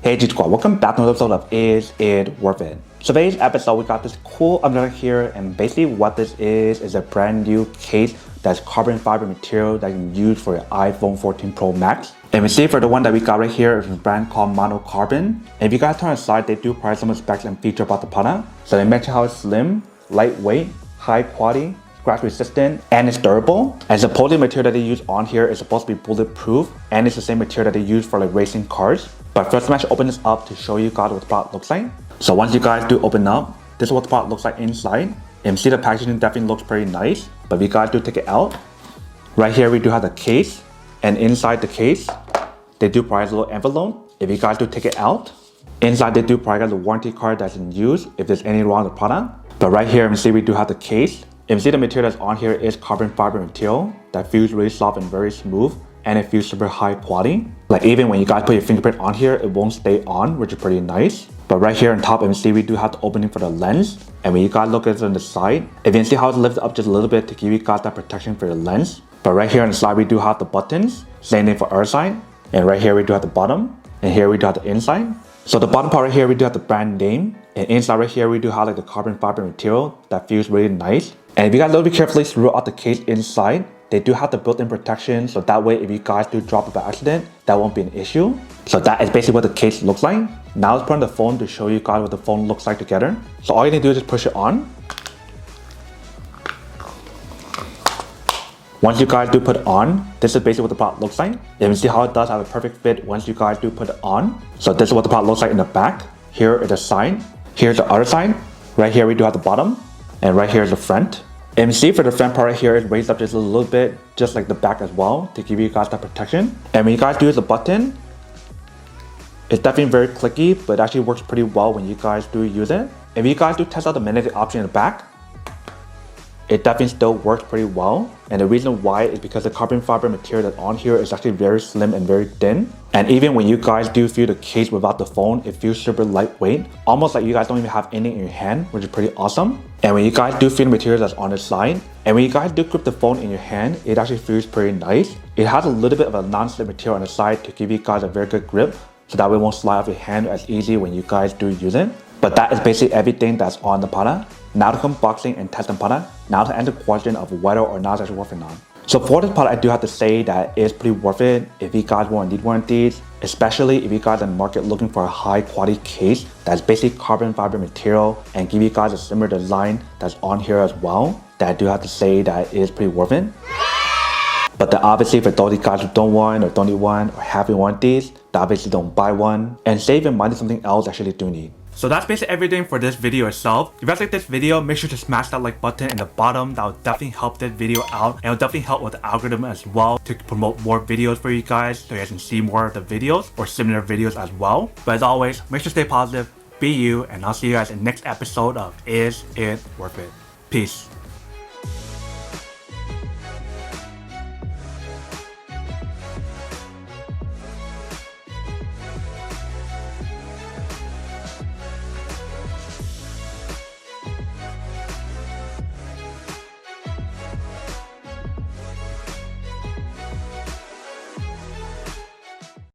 Hey G Squad, welcome back to another episode of Is It Worth It? So today's episode we got this cool umbrella here, and basically what this is a brand new case that's carbon fiber material that you can use for your iPhone 14 Pro Max. And we see for the one that we got right here is a brand called Monocarbon. And if you guys turn aside, they do provide some specs and features about the product. So they mention how it's slim, lightweight, high quality, scratch resistant, and it's durable. And supposedly the material that they use on here is supposed to be bulletproof, and it's the same material that they use for like racing cars. But first, I'm actually open this up to show you guys what the product looks like. So once you guys do open up, this is what the product looks like inside. And see the packaging definitely looks pretty nice. But if you guys do take it out, right here we do have the case, and inside the case, they do provide a little envelope. If you guys do take it out, inside they do provide a warranty card that's in use if there's any wrong with the product. But right here, you can see we do have the case. You can see the material that's on here is carbon fiber material that feels really soft and very smooth, and it feels super high quality. Like even when you guys put your fingerprint on here, it won't stay on, which is pretty nice. But right here on top, you can see we do have the opening for the lens. And when you guys look at it on the side, if you can see how it's lifted up just a little bit to give you guys that protection for the lens. But right here on the side, we do have the buttons, same thing for our side. And right here we do have the bottom, and here we do have the inside. So the bottom part right here, we do have the brand name. And inside right here, we do have like the carbon fiber material that feels really nice. And if you guys look carefully throughout the case inside, they do have the built-in protection, so that way if you guys do drop it by accident, that won't be an issue. So that is basically what the case looks like. Now let's put on the phone to show you guys what the phone looks like together. So all you need to do is just push it on. Once you guys do put it on, this is basically what the product looks like. You can see how it does have a perfect fit once you guys do put it on. So this is what the product looks like in the back. Here is the side. Here's the other side. Right here we do have the bottom. And right here is the front. And you see for the front part right here, it's raised up just a little bit, just like the back as well, to give you guys that protection. And when you guys do use the button, it's definitely very clicky, but it actually works pretty well when you guys do use it. If you guys do test out the magnetic option in the back, it definitely still works pretty well. And the reason why is because the carbon fiber material that's on here is actually very slim and very thin. And even when you guys do feel the case without the phone, it feels super lightweight, almost like you guys don't even have anything in your hand, which is pretty awesome. And when you guys do feel the material that's on the side, and when you guys do grip the phone in your hand, it actually feels pretty nice. It has a little bit of a non-slip material on the side to give you guys a very good grip, so that way it won't slide off your hand as easy when you guys do use it. But that is basically everything that's on the product. Now to unboxing and test the product. Now to answer the question of whether or not it's actually worth it or not. So for this product, I do have to say that it's pretty worth it if you guys want to need one of these, especially if you guys are in the market looking for a high quality case that's basically carbon fiber material and give you guys a similar design that's on here as well. That I do have to say that it is pretty worth it. But then obviously for those of you guys who don't want or don't need one or having one of these, that obviously don't buy one and save your money on something else actually do need. So that's basically everything for this video itself. If you guys like this video, make sure to smash that like button in the bottom. That will definitely help this video out, and it will definitely help with the algorithm as well to promote more videos for you guys, so you guys can see more of the videos or similar videos as well. But as always, make sure to stay positive, be you, and I'll see you guys in the next episode of Is It Worth It? Peace.